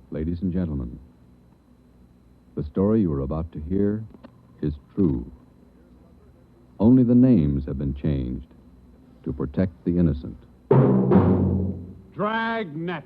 Ladies and gentlemen, the story you are about to hear is true. Only the names have been changed to protect the innocent. Dragnet.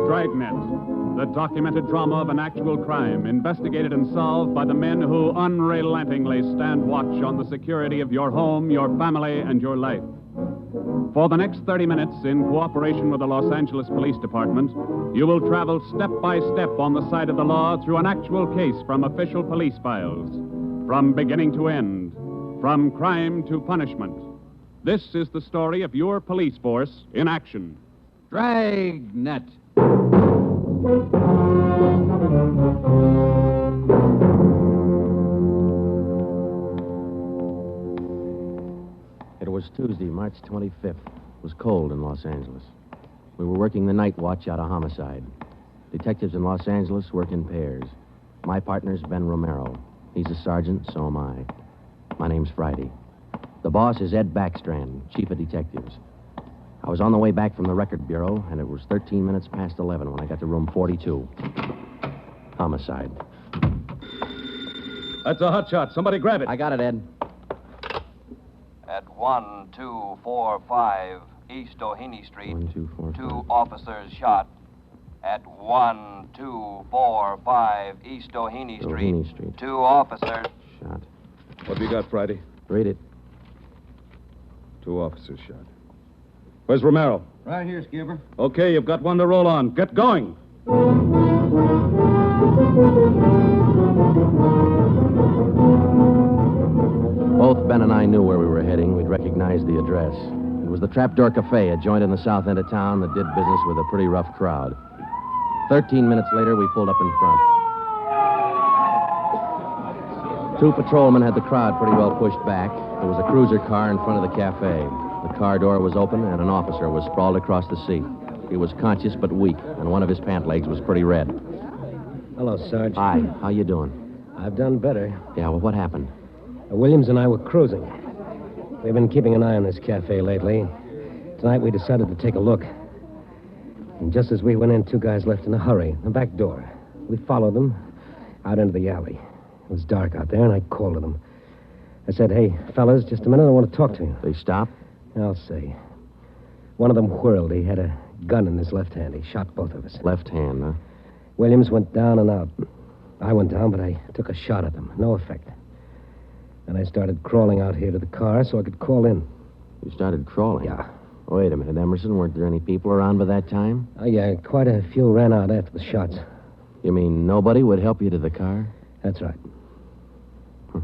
Dragnet, the documented drama of an actual crime, investigated and solved by the men who unrelentingly stand watch on the security of your home, your family, and your life. For the next 30 minutes, in cooperation with the Los Angeles Police Department, you will travel step by step on the side of the law through an actual case from official police files, from beginning to end, from crime to punishment. This is the story of your police force in action. Dragnet. It was Tuesday, March 25th. It was cold in Los Angeles. We were working the night watch out of homicide. Detectives in Los Angeles work in pairs. My partner's Ben Romero. He's a sergeant, so am I. My name's Friday. The boss is Ed Backstrand, chief of detectives. I was on the way back from the record bureau, and it was 13 minutes past 11 when I got to room 42. Homicide. That's a hot shot. Somebody grab it. I got it, Ed. At 1245 East Doheny Street, 1, 2, 4, 2 5. officers shot. At 1245 East Doheny Doheny Street, Street. 2 officers. Shot. What have you got, Friday? Read it. 2 officers shot. Where's Romero? Right here, Skipper. Okay, you've got one to roll on. Get going. Both Ben and I knew where we were heading. We'd recognized the address. It was the Trapdoor Cafe, a joint in the south end of town that did business with a pretty rough crowd. 13 minutes later, we pulled up in front. 2 patrolmen had the crowd pretty well pushed back. There was a cruiser car in front of the cafe. The car door was open, and an officer was sprawled across the seat. He was conscious but weak, and one of his pant legs was pretty red. Hello, Sarge. Hi, how you doing? I've done better. Yeah, well, what happened? Williams and I were cruising. We've been keeping an eye on this cafe lately. Tonight we decided to take a look. And just as we went in, 2 guys left in a hurry, the back door. We followed them out into the alley. It was dark out there, and I called to them. I said, "Hey, fellas, just a minute, I want to talk to you." They stopped? I'll say. One of them whirled. He had a gun in his left hand. He shot both of us. Left hand, huh? Williams went down and out. I went down, but I took a shot at them. No effect. And I started crawling out here to the car so I could call in. You started crawling? Yeah. Wait a minute, Emerson. Weren't there any people around by that time? Oh, yeah, quite a few ran out after the shots. You mean nobody would help you to the car? That's right. Did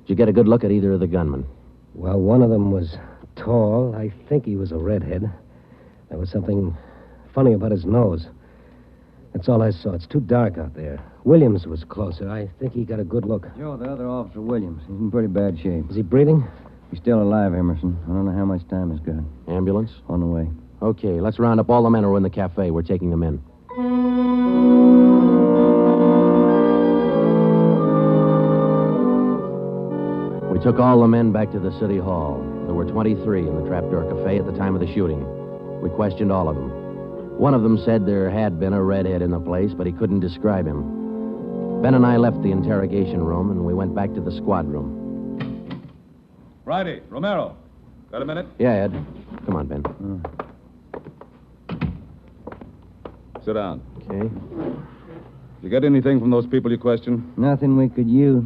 you get a good look at either of the gunmen? Well, one of them was tall. I think he was a redhead. There was something funny about his nose. That's all I saw. It's too dark out there. Williams was closer. I think he got a good look. Joe, the other officer, Williams. He's in pretty bad shape. Is he breathing? He's still alive, Emerson. I don't know how much time he's got. Ambulance? On the way. Okay, let's round up all the men who are in the cafe. We're taking them in. We took all the men back to the city hall. There were 23 in the Trapdoor Cafe at the time of the shooting. We questioned all of them. One of them said there had been a redhead in the place, but he couldn't describe him. Ben and I left the interrogation room, and we went back to the squad room. Friday, Romero. Got a minute? Yeah, Ed. Come on, Ben. Sit down. Okay. Did you get anything from those people you questioned? Nothing we could use.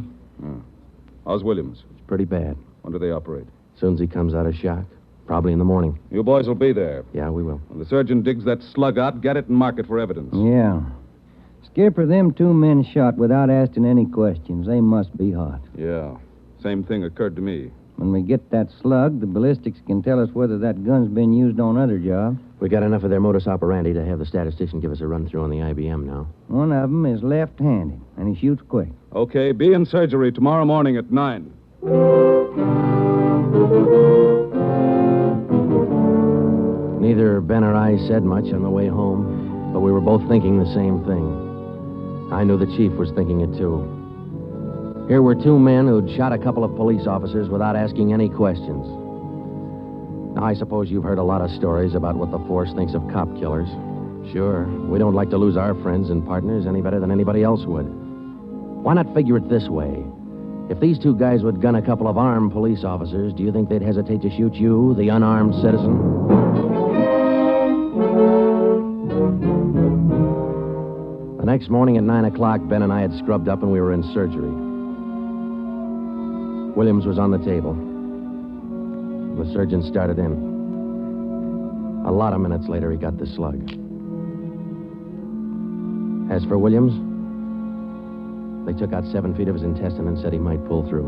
How's Williams? It's pretty bad. When do they operate? As soon as he comes out of shock. Probably in the morning. You boys will be there. Yeah, we will. When the surgeon digs that slug out, get it and mark it for evidence. Yeah. Skipper, them 2 men shot without asking any questions. They must be hot. Yeah. Same thing occurred to me. When we get that slug, the ballistics can tell us whether that gun's been used on other jobs. We got enough of their modus operandi to have the statistician give us a run-through on the IBM now. One of them is left-handed, and he shoots quick. Okay, be in surgery tomorrow morning at 9. Neither Ben or I said much on the way home, but we were both thinking the same thing. I knew the chief was thinking it, too. Here were two men who'd shot a couple of police officers without asking any questions. Now, I suppose you've heard a lot of stories about what the force thinks of cop killers. Sure, we don't like to lose our friends and partners any better than anybody else would. Why not figure it this way? If these two guys would gun a couple of armed police officers, do you think they'd hesitate to shoot you, the unarmed citizen? The next morning at 9 o'clock, Ben and I had scrubbed up and we were in surgery. Williams was on the table. The surgeon started in. A lot of minutes later, he got the slug. As for Williams, they took out 7 feet of his intestine and said he might pull through.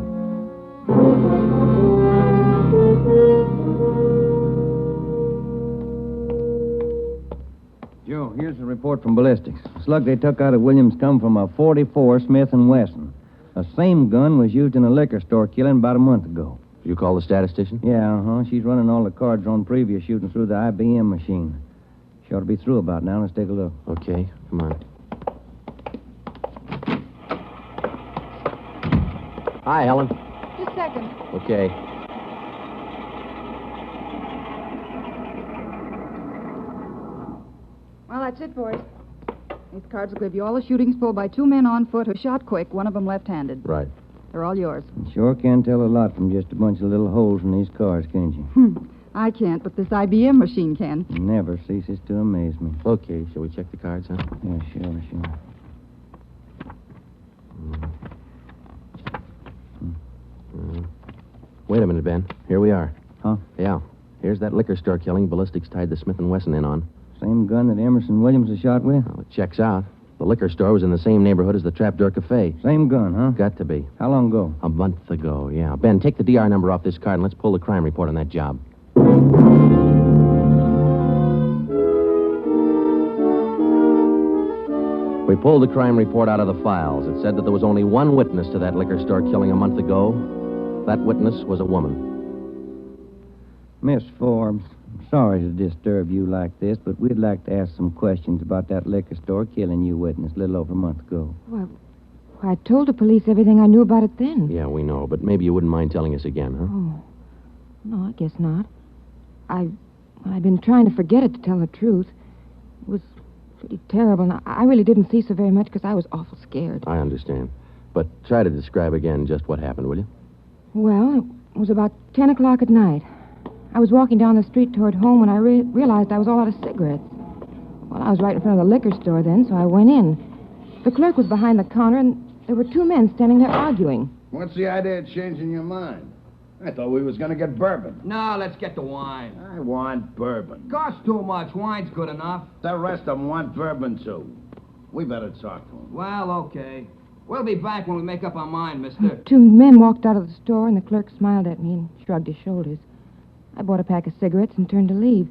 Joe, here's the report from ballistics. The slug they took out of Williams come from a .44 Smith & Wesson. The same gun was used in a liquor store killing about a month ago. You call the statistician? Yeah, She's running all the cards on previous shooting through the IBM machine. She ought to be through about now. Let's take a look. Okay, come on. Hi, Helen. Just a second. Okay. Well, that's it, boys. These cards will give you all the shootings pulled by two men on foot who shot quick, one of them left-handed. Right. They're all yours. You sure can tell a lot from just a bunch of little holes in these cards, can't you? I can't, but this IBM machine can. It never ceases to amaze me. Okay, shall we check the cards, huh? Yeah, sure. Wait a minute, Ben. Here we are. Huh? Yeah. Here's that liquor store killing ballistics tied the Smith & Wesson in on. Same gun that Emerson Williams was shot with? Well, it checks out. The liquor store was in the same neighborhood as the Trapdoor Cafe. Same gun, huh? Got to be. How long ago? A month ago, yeah. Ben, take the DR number off this card and let's pull the crime report on that job. We pulled the crime report out of the files. It said that there was only one witness to that liquor store killing a month ago. That witness was a woman. Miss Forbes, I'm sorry to disturb you like this, but we'd like to ask some questions about that liquor store killing you witness a little over a month ago. Well, I told the police everything I knew about it then. Yeah, we know, but maybe you wouldn't mind telling us again, huh? Oh, no, I guess not. I've been trying to forget it, to tell the truth. It was pretty terrible, and I really didn't see so very much because I was awful scared. I understand. But try to describe again just what happened, will you? Well, it was about 10 o'clock at night. I was walking down the street toward home when I realized I was all out of cigarettes. Well, I was right in front of the liquor store then, so I went in. The clerk was behind the counter, and there were two men standing there arguing. What's the idea of changing your mind? I thought we was going to get bourbon. No, let's get the wine. I want bourbon. Costs too much. Wine's good enough. The rest of them want bourbon, too. We better talk to them. Well, okay. We'll be back when we make up our mind, mister. Two men walked out of the store, and the clerk smiled at me and shrugged his shoulders. I bought a pack of cigarettes and turned to leave.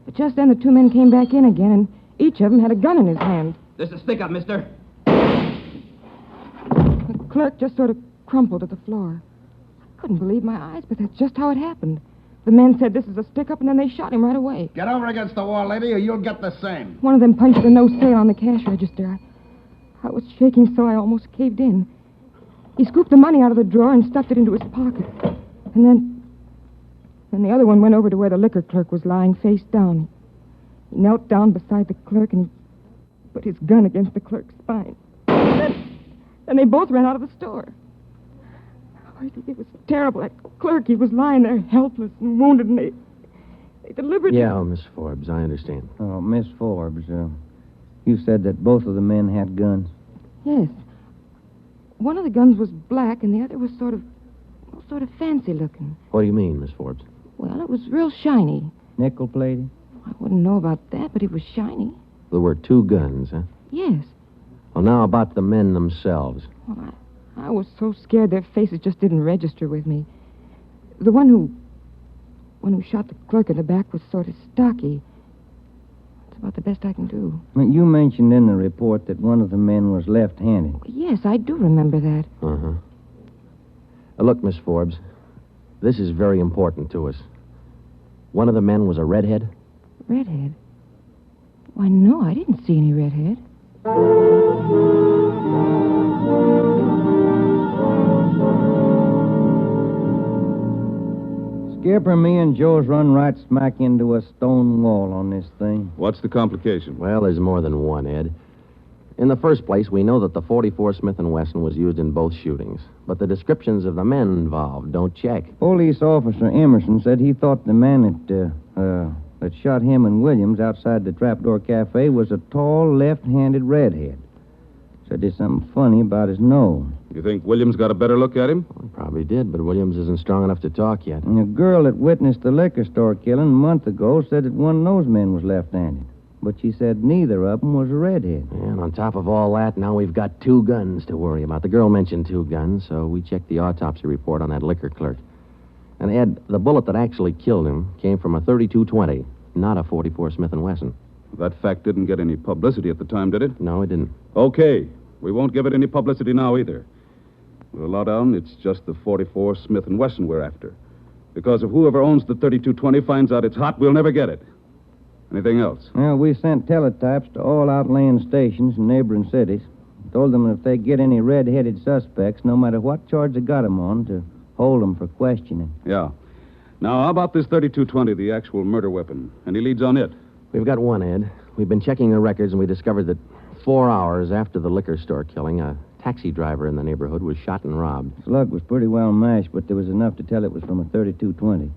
But just then, the two men came back in again, and each of them had a gun in his hand. This is stick up, mister. The clerk just sort of crumpled to the floor. I couldn't believe my eyes, but that's just how it happened. The men said this is a stick-up, and then they shot him right away. Get over against the wall, lady, or you'll get the same. One of them punched the no sale on the cash register. I was shaking so I almost caved in. He scooped the money out of the drawer and stuffed it into his pocket. And then the other one went over to where the liquor clerk was lying face down. He knelt down beside the clerk and he put his gun against the clerk's spine. Then they both ran out of the store. Oh, it was terrible. That clerk, he was lying there helpless and wounded, and they deliberately... Yeah, Miss Forbes, I understand. Oh, Miss Forbes, you said that both of the men had guns. Yes. One of the guns was black, and the other was sort of fancy looking. What do you mean, Miss Forbes? Well, it was real shiny. Nickel-plated? I wouldn't know about that, but it was shiny. There were two guns, huh? Yes. Well, now about the men themselves. Well, I was so scared their faces just didn't register with me. The one who shot the clerk in the back was sort of stocky. That's about the best I can do. You mentioned in the report that one of the men was left-handed. Yes, I do remember that. Uh-huh. Look, Miss Forbes, this is very important to us. One of the men was a redhead? Redhead? Why, no, I didn't see any redhead. Skipper, me and Joe's run right smack into a stone wall on this thing. What's the complication? Well, there's more than one, Ed. In the first place, we know that the .44 Smith & Wesson was used in both shootings, but the descriptions of the men involved don't check. Police officer Emerson said he thought the man that shot him and Williams outside the Trapdoor Cafe was a tall, left-handed redhead. Said there's something funny about his nose. You think Williams got a better look at him? Well, probably did, but Williams isn't strong enough to talk yet. And a girl that witnessed the liquor store killing a month ago said that one of those men was left-handed. But she said neither of them was a redhead. And on top of all that, now we've got 2 guns to worry about. The girl mentioned 2 guns, so we checked the autopsy report on that liquor clerk. And, Ed, the bullet that actually killed him came from a .32-20, not a .44 Smith & Wesson. That fact didn't get any publicity at the time, did it? No, it didn't. Okay. We won't give it any publicity now either. We'll allow down it's just the .44 Smith & Wesson we're after. Because if whoever owns the .32-20 finds out it's hot, we'll never get it. Anything else? Well, we sent teletypes to all outlying stations in neighboring cities. Told them if they get any red-headed suspects, no matter what charge they got them on, to hold them for questioning. Yeah. Now, how about this .32-20, the actual murder weapon? Any leads on it? We've got one, Ed. We've been checking the records, and we discovered that 4 hours after the liquor store killing, a taxi driver in the neighborhood was shot and robbed. Slug was pretty well mashed, but there was enough to tell it was from a .32-20.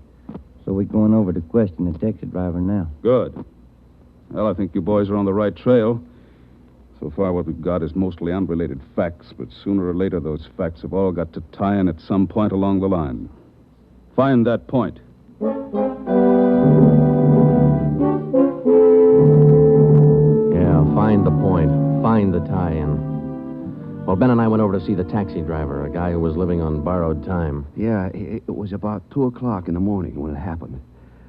So we're going over to question the taxi driver now. Good. Well, I think you boys are on the right trail. So far, what we've got is mostly unrelated facts, but sooner or later, those facts have all got to tie in at some point along the line. Find that point. Yeah, find the point. Find the tie-in. Well, Ben and I went over to see the taxi driver, a guy who was living on borrowed time. Yeah, it was about 2 o'clock in the morning when it happened.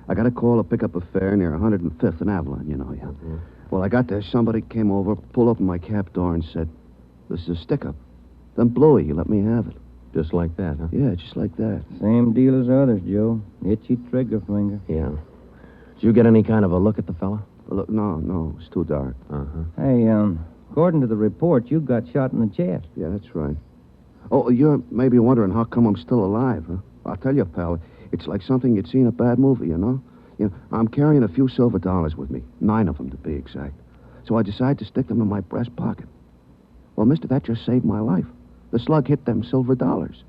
I got a call to pick up a fare near 105th and Avalon, you know. Yeah. Mm-hmm. Well, I got there. Somebody came over, pulled open my cab door, and said, "This is a stick-up." Then blew it. You let me have it. Just like that, huh? Yeah, just like that. Same deal as others, Joe. Itchy trigger finger. Yeah. Did you get any kind of a look at the fella? Look, no, it's too dark. Uh-huh. Hey, according to the report, you got shot in the chest. Yeah, that's right. Oh, you're maybe wondering how come I'm still alive, huh? I'll tell you, pal, it's like something you'd see in a bad movie, you know? I'm carrying a few silver dollars with me, 9 of them to be exact. So I decided to stick them in my breast pocket. Well, mister, that just saved my life. The slug hit them silver dollars.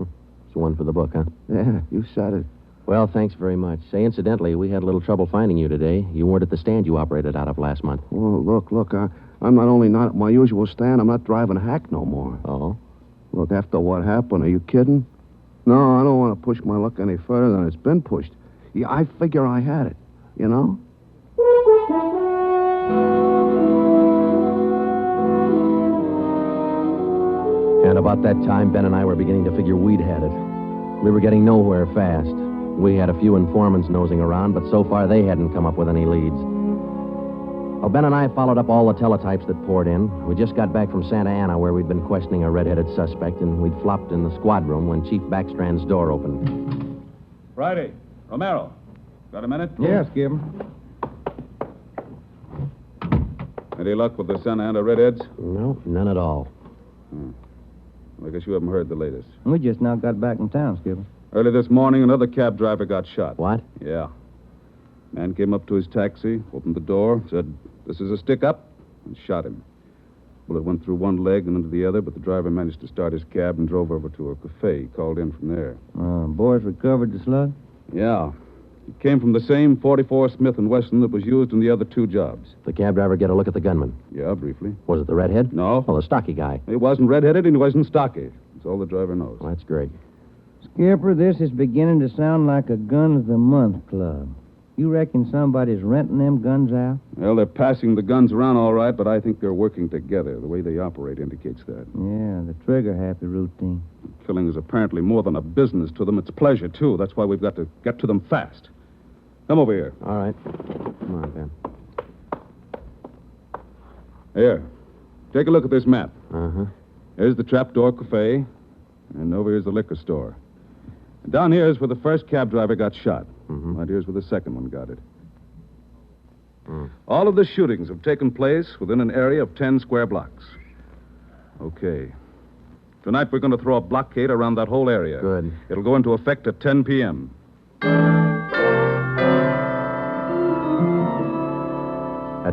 It's one for the book, huh? Yeah, you said it. Well, thanks very much. Say, incidentally, we had a little trouble finding you today. You weren't at the stand you operated out of last month. Oh, look, I'm not only not at my usual stand, I'm not driving a hack no more. Oh? Look, after what happened, are you kidding? No, I don't want to push my luck any further than it's been pushed. Yeah, I figure I had it, you know? And about that time, Ben and I were beginning to figure we'd had it. We were getting nowhere fast. We had a few informants nosing around, but so far they hadn't come up with any leads. Well, Ben and I followed up all the teletypes that poured in. We just got back from Santa Ana, where we'd been questioning a red-headed suspect, and we'd flopped in the squad room when Chief Backstrand's door opened. Friday. Romero. Got a minute? Yeah, Skipper. Any luck with the Santa Ana Redheads? No, none at all. I guess you haven't heard the latest. We just now got back in town, Skipper. Early this morning, another cab driver got shot. What? Yeah. Man came up to his taxi, opened the door, said, "This is a stick-up," and shot him. Bullet went through one leg and into the other, but the driver managed to start his cab and drove over to a cafe. He called in from there. Boys recovered the slug? Yeah. It came from the same .44 Smith & Wesson that was used in the other 2 jobs. The cab driver get a look at the gunman? Yeah, briefly. Was it the redhead? No. Well, the stocky guy. He wasn't red-headed and he wasn't stocky. That's all the driver knows. Well, that's great. Skipper, this is beginning to sound like a Gun of the Month club. You reckon somebody's renting them guns out? Well, they're passing the guns around all right, but I think they're working together. The way they operate indicates that. Yeah, the trigger-happy routine. Killing is apparently more than a business to them. It's pleasure, too. That's why we've got to get to them fast. Come over here. All right. Come on, Ben. Here. Take a look at this map. Uh-huh. Here's the Trapdoor Cafe, and over here's the liquor store. And down here is where the first cab driver got shot. Mm-hmm. Right here's where the second one got it. All of the shootings have taken place within an area of 10 square blocks. Okay. Tonight we're going to throw a blockade around that whole area. Good. It'll go into effect at 10 p.m.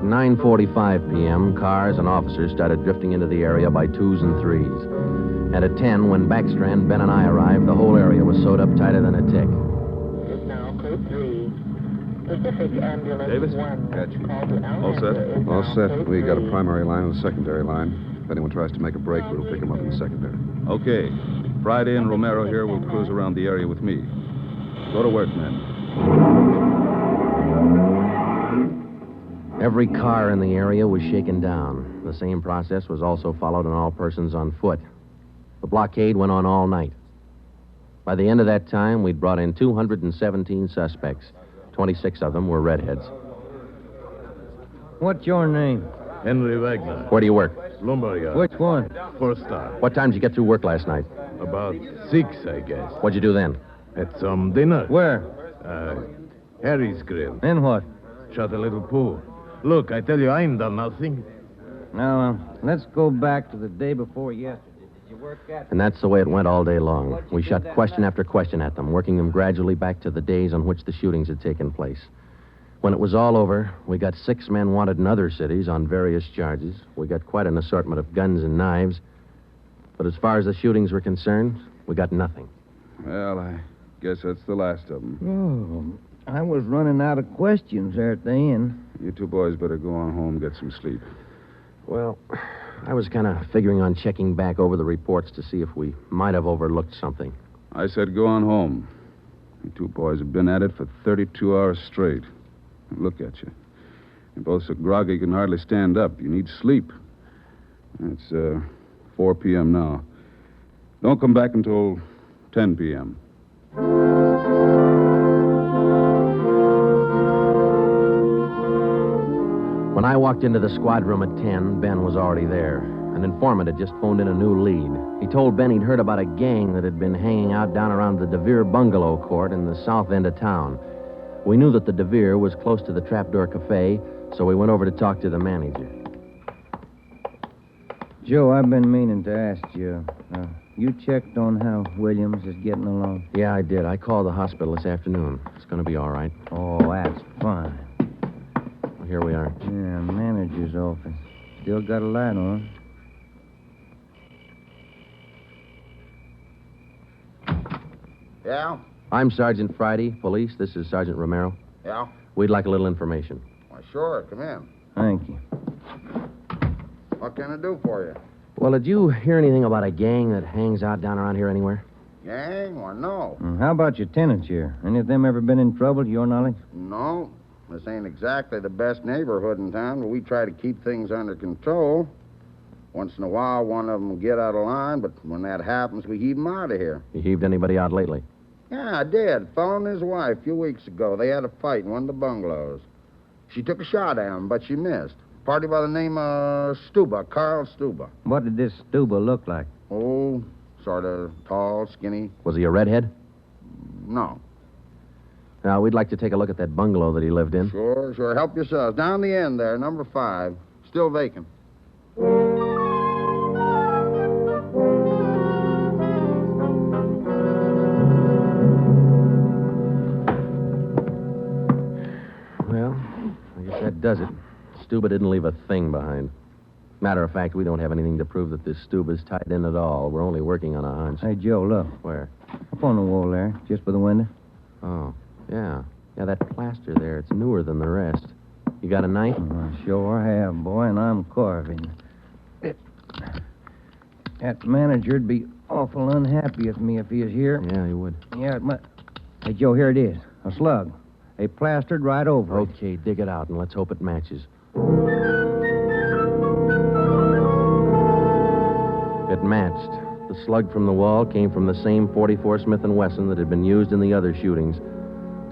At 9:45 p.m., cars and officers started drifting into the area by twos and threes. And at 10, when Backstrand, Ben, and I arrived, the whole area was sewed up tighter than a tick. Is now code 3. Pacific Ambulance Davis? 1. Got you. Call to All set? Alexander is All now set. code We got a 3. primary line and a secondary line. If anyone tries to make a break, we'll pick them up in the secondary. Okay. Friday and Romero here will cruise around the area with me. Go to work, men. Every car in the area was shaken down. The same process was also followed on all persons on foot. The blockade went on all night. By the end of that time, we'd brought in 217 suspects. 26 of them were redheads. What's your name? Henry Wagner. Where do you work? Lumberyard. Which one? First star. What time did you get through work last night? About 6, I guess. What'd you do then? Had some dinner. Where? Harry's Grill. And what? Shot a little pool. Look, I tell you, I ain't done nothing. Now, let's go back to the day before yesterday. Did you work at... And that's the way it went all day long. We shot question after question at them, working them gradually back to the days on which the shootings had taken place. When it was all over, we got 6 men wanted in other cities on various charges. We got quite an assortment of guns and knives. But as far as the shootings were concerned, we got nothing. Well, I guess that's the last of them. Oh, I was running out of questions there at the end. You two boys better go on home, get some sleep. Well, I was kind of figuring on checking back over the reports to see if we might have overlooked something. I said go on home. You two boys have been at it for 32 hours straight. Look at you. You're both so groggy you can hardly stand up. You need sleep. It's 4 p.m. now. Don't come back until 10 p.m. When I walked into the squad room at 10, Ben was already there. An informant had just phoned in a new lead. He told Ben he'd heard about a gang that had been hanging out down around the DeVere bungalow court in the south end of town. We knew that the DeVere was close to the Trapdoor Cafe, so we went over to talk to the manager. Joe, I've been meaning to ask you. You checked on how Williams is getting along? Yeah, I did. I called the hospital this afternoon. It's going to be all right. Oh, that's fine. Well, here we are. Yeah, manager's office. Still got a light on. Yeah? I'm Sergeant Friday, police. This is Sergeant Romero. Yeah? We'd like a little information. Why, sure. Come in. Thank you. What can I do for you? Well, did you hear anything about a gang that hangs out down around here anywhere? Gang? Why, no. How about your tenants here? Any of them ever been in trouble, to your knowledge? No. This ain't exactly the best neighborhood in town, but we try to keep things under control. Once in a while, one of them will get out of line, but when that happens, we heave them out of here. You heaved anybody out lately? Yeah, I did. Fellow and his wife a few weeks ago. They had a fight in one of the bungalows. She took a shot at him, but she missed. Party by the name of Stuba, Carl Stuba. What did this Stuba look like? Oh, sort of tall, skinny. Was he a redhead? No. Now, we'd like to take a look at that bungalow that he lived in. Sure. Help yourselves. Down the end there, number 5. Still vacant. Well, I guess that does it. Stuba didn't leave a thing behind. Matter of fact, we don't have anything to prove that this Stuba's tied in at all. We're only working on a hunch. Hey, Joe, look. Where? Up on the wall there, just by the window. Oh, yeah. Yeah, that plaster there, it's newer than the rest. You got a knife? I sure have, boy, and I'm carving. That manager'd be awful unhappy with me if he was here. Yeah, he would. Yeah, it must... Hey, Joe, here it is. A slug. They plastered right over it. Okay, dig it out, and let's hope it matches. It matched. The slug from the wall came from the same .44 Smith & Wesson that had been used in the other shootings.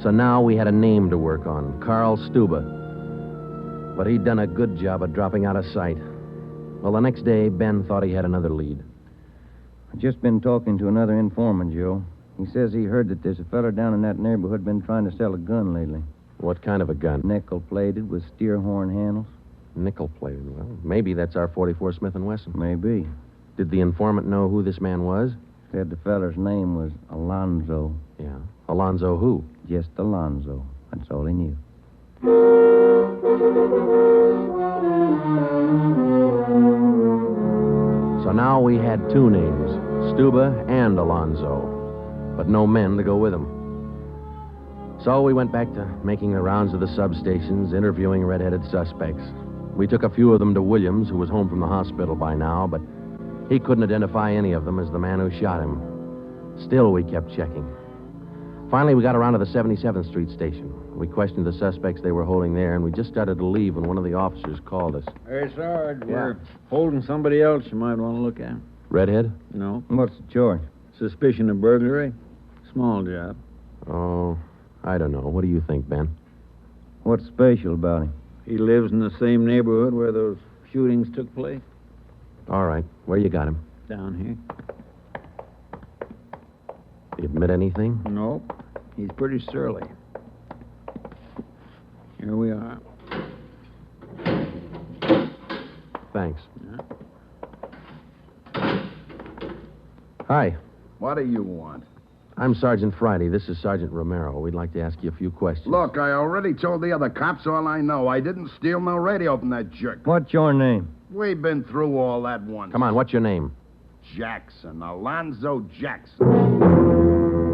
So now we had a name to work on, Carl Stuba. But he'd done a good job of dropping out of sight. Well, the next day, Ben thought he had another lead. I've just been talking to another informant, Joe. He says he heard that there's a fella down in that neighborhood been trying to sell a gun lately. What kind of a gun? Nickel-plated with steer horn handles. Nickel-plated? Well, maybe that's our .44 Smith & Wesson. Maybe. Did the informant know who this man was? Said the feller's name was Alonzo. Yeah. Alonzo who? Just Alonzo. That's all he knew. So now we had two names, Stuba and Alonzo, but no men to go with them. So we went back to making the rounds of the substations, interviewing red-headed suspects. We took a few of them to Williams, who was home from the hospital by now, but he couldn't identify any of them as the man who shot him. Still, we kept checking. Finally, we got around to the 77th Street station. We questioned the suspects they were holding there, and we just started to leave when one of the officers called us. Hey, Sarge, we're holding somebody else you might want to look at. Redhead? No. What's the charge? Suspicion of burglary. Small job. Oh, I don't know. What do you think, Ben? What's special about him? He lives in the same neighborhood where those shootings took place. All right. Where you got him? Down here. He admit anything? Nope. He's pretty surly. Here we are. Thanks. Hi. What do you want? I'm Sergeant Friday. This is Sergeant Romero. We'd like to ask you a few questions. Look, I already told the other cops all I know. I didn't steal no radio from that jerk. What's your name? We've been through all that once. Come on, what's your name? Jackson. Alonzo Jackson.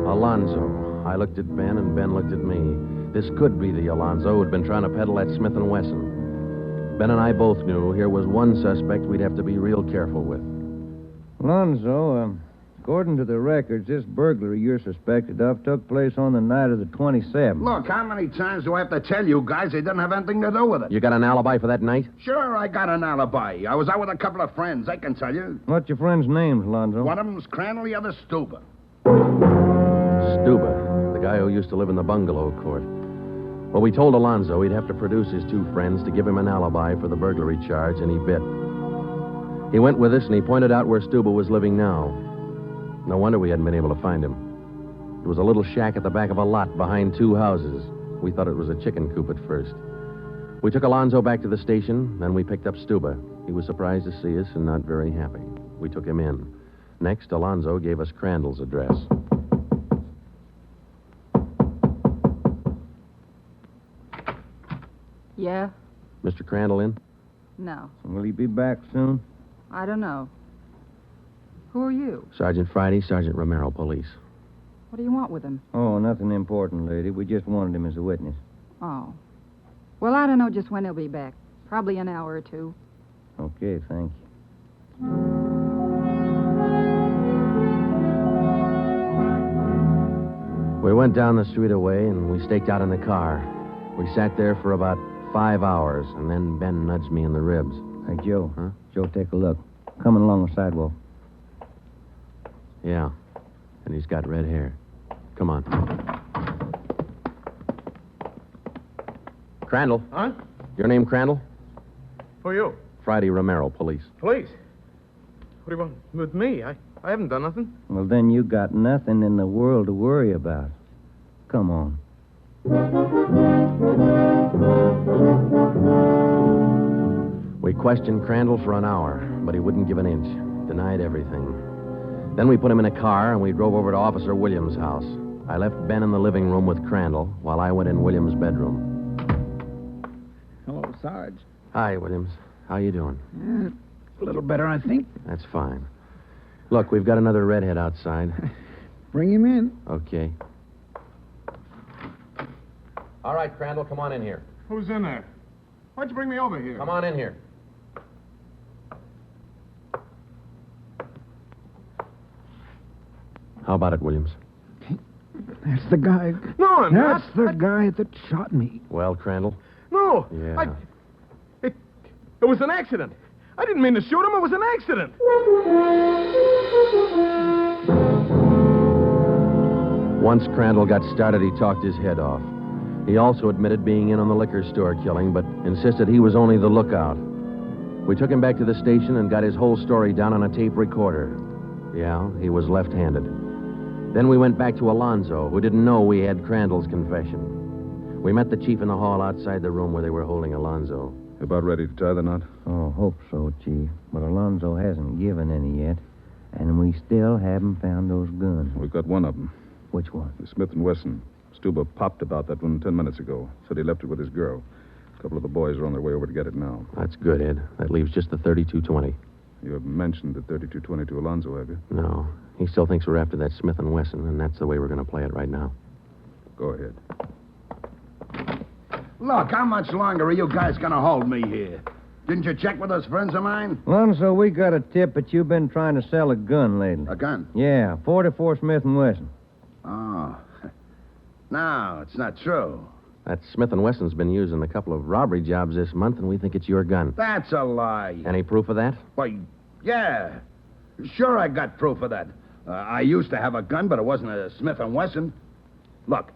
Alonzo. I looked at Ben, and Ben looked at me. This could be the Alonzo who'd been trying to peddle that Smith & Wesson. Ben and I both knew here was one suspect we'd have to be real careful with. Alonzo, according to the records, this burglary you're suspected of took place on the night of the 27th. Look, how many times do I have to tell you guys they didn't have anything to do with it? You got an alibi for that night? Sure, I got an alibi. I was out with a couple of friends. I can tell you. What's your friends' names, Alonzo? One of them's Crandall, the other Stuba. Stuba, the guy who used to live in the bungalow court. Well, we told Alonzo he'd have to produce his two friends to give him an alibi for the burglary charge, and he bit. He went with us, and he pointed out where Stuba was living now. No wonder we hadn't been able to find him. It was a little shack at the back of a lot behind two houses. We thought it was a chicken coop at first. We took Alonzo back to the station, then we picked up Stuba. He was surprised to see us and not very happy. We took him in. Next, Alonzo gave us Crandall's address. Yeah? Mr. Crandall in? No. Will he be back soon? I don't know. Who are you? Sergeant Friday, Sergeant Romero, police. What do you want with him? Oh, nothing important, lady. We just wanted him as a witness. Oh. Well, I don't know just when he'll be back. Probably an hour or two. Okay, thank you. We went down the street away, and we staked out in the car. We sat there for about 5 hours, and then Ben nudged me in the ribs. Hey, Joe. Huh? Joe, take a look. Coming along the sidewalk. Yeah, and he's got red hair. Come on. Crandall. Huh? Your name Crandall? Who are you? Friday Romero, police. Police. What do you want with me? I haven't done nothing. Well, then you got nothing in the world to worry about. Come on. We questioned Crandall for an hour, but he wouldn't give an inch. Denied everything. Then we put him in a car, and we drove over to Officer Williams' house. I left Ben in the living room with Crandall while I went in Williams' bedroom. Hello, Sarge. Hi, Williams. How you doing? A little better, I think. That's fine. Look, we've got another redhead outside. Bring him in. Okay. All right, Crandall, come on in here. Who's in there? Why'd you bring me over here? Come on in here. How about it, Williams? That's the guy. No, I'm not. That's the guy that shot me. Well, Crandall? No. Yeah. It was an accident. I didn't mean to shoot him. It was an accident. Once Crandall got started, he talked his head off. He also admitted being in on the liquor store killing, but insisted he was only the lookout. We took him back to the station and got his whole story down on a tape recorder. Yeah, he was left-handed. Then we went back to Alonzo, who didn't know we had Crandall's confession. We met the chief in the hall outside the room where they were holding Alonzo. About ready to tie the knot? Oh, hope so, Chief. But Alonzo hasn't given any yet, and we still haven't found those guns. We've got one of them. Which one? The Smith & Wesson. Stuba popped about that one 10 minutes ago. Said he left it with his girl. couple of the boys are on their way over to get it now. That's good, Ed. That leaves just the 3220. You haven't mentioned the 3220 to Alonzo, have you? No. He still thinks we're after that Smith & Wesson, and that's the way we're going to play it right now. Go ahead. Look, how much longer are you guys going to hold me here? Didn't you check with those friends of mine? Alonzo, we got a tip that you've been trying to sell a gun lately. A gun? Yeah, 44 Smith & Wesson. Oh. No, it's not true. That Smith & Wesson's been used in a couple of robbery jobs this month, and we think it's your gun. That's a lie. Any proof of that? Why, yeah. Sure, I got proof of that. I used to have a gun, but it wasn't a Smith & Wesson. Look,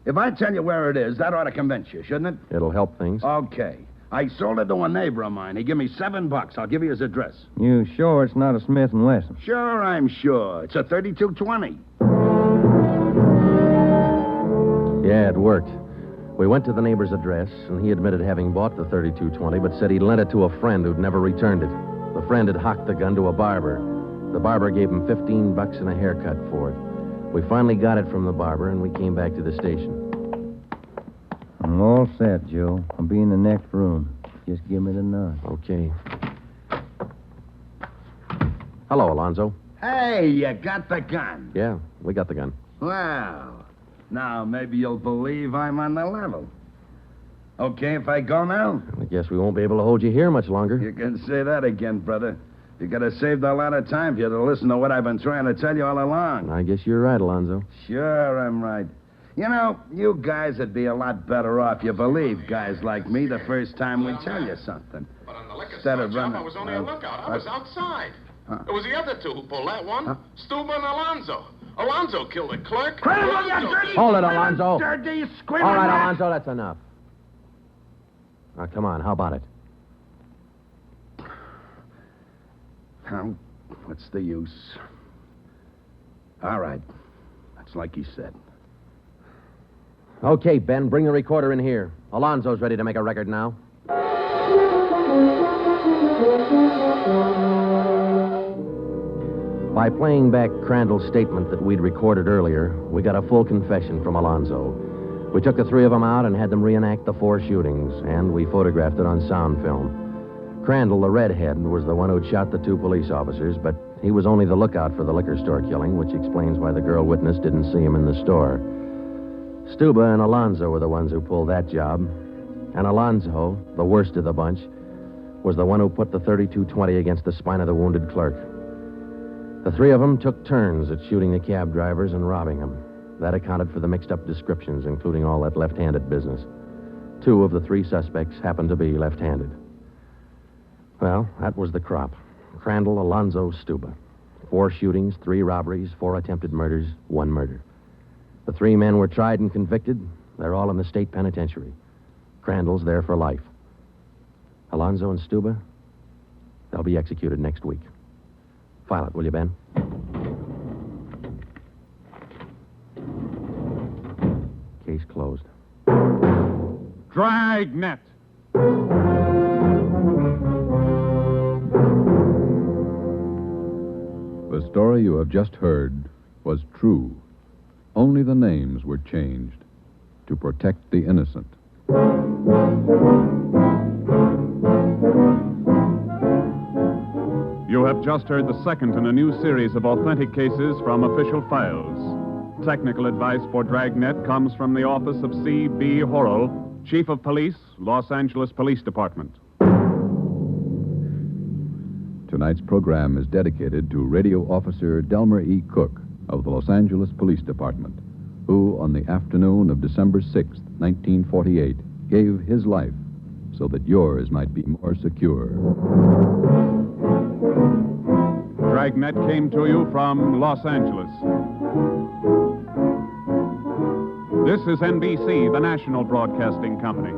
if I tell you where it is, that ought to convince you, shouldn't it? It'll help things. Okay. I sold it to a neighbor of mine. He gave me $7. I'll give you his address. You sure it's not a Smith & Wesson? Sure, I'm sure. It's a 3220. Yeah, it worked. We went to the neighbor's address, and he admitted having bought the 3220, but said he'd lent it to a friend who'd never returned it. The friend had hocked the gun to a barber. The barber gave him $15 and a haircut for it. We finally got it from the barber, and we came back to the station. I'm all set, Joe. I'll be in the next room. Just give me the nod. Okay. Hello, Alonzo. Hey, you got the gun. Yeah, we got the gun. Well, now maybe you'll believe I'm on the level. Okay if I go now? I guess we won't be able to hold you here much longer. You can say that again, brother. You could have saved a lot of time if you'd have listened to what I've been trying to tell you all along. I guess you're right, Alonzo. Sure, I'm right. You know, you guys would be a lot better off. You believe guys like me the first time we tell you something. But on the liquor Instead store of job, running... I was only a lookout. I was outside. It was the other two who pulled that one. Stuba and Alonzo. Alonzo killed the clerk. Hold it, Alonzo. Dirty, All right, Alonzo, that's enough. Now, come on, how about it? What's the use? All right. That's like he said. Okay, Ben, bring the recorder in here. Alonzo's ready to make a record now. By playing back Crandall's statement that we'd recorded earlier, we got a full confession from Alonzo. We took the three of them out and had them reenact the 4 shootings, and we photographed it on sound film. Crandall, the redhead, was the one who'd shot the 2 police officers, but he was only the lookout for the liquor store killing, which explains why the girl witness didn't see him in the store. Stuba and Alonzo were the ones who pulled that job, and Alonzo, the worst of the bunch, was the one who put the 3220 against the spine of the wounded clerk. The 3 of them took turns at shooting the cab drivers and robbing them. That accounted for the mixed-up descriptions, including all that left-handed business. 2 of the 3 suspects happened to be left-handed. Well, that was the crop. Crandall, Alonzo, Stuba. 4 shootings, 3 robberies, 4 attempted murders, 1 murder. The 3 men were tried and convicted. They're all in the state penitentiary. Crandall's there for life. Alonzo and Stuba, they'll be executed next week. File it, will you, Ben? Case closed. Dragnet. The story you have just heard was true. Only the names were changed to protect the innocent. You have just heard the second in a new series of authentic cases from official files. Technical advice for Dragnet comes from the office of C.B. Horrell, Chief of Police, Los Angeles Police Department. Tonight's program is dedicated to Radio Officer Delmer E. Cook of the Los Angeles Police Department, who, on the afternoon of December 6, 1948, gave his life so that yours might be more secure. Dragnet came to you from Los Angeles. This is NBC, the national broadcasting company.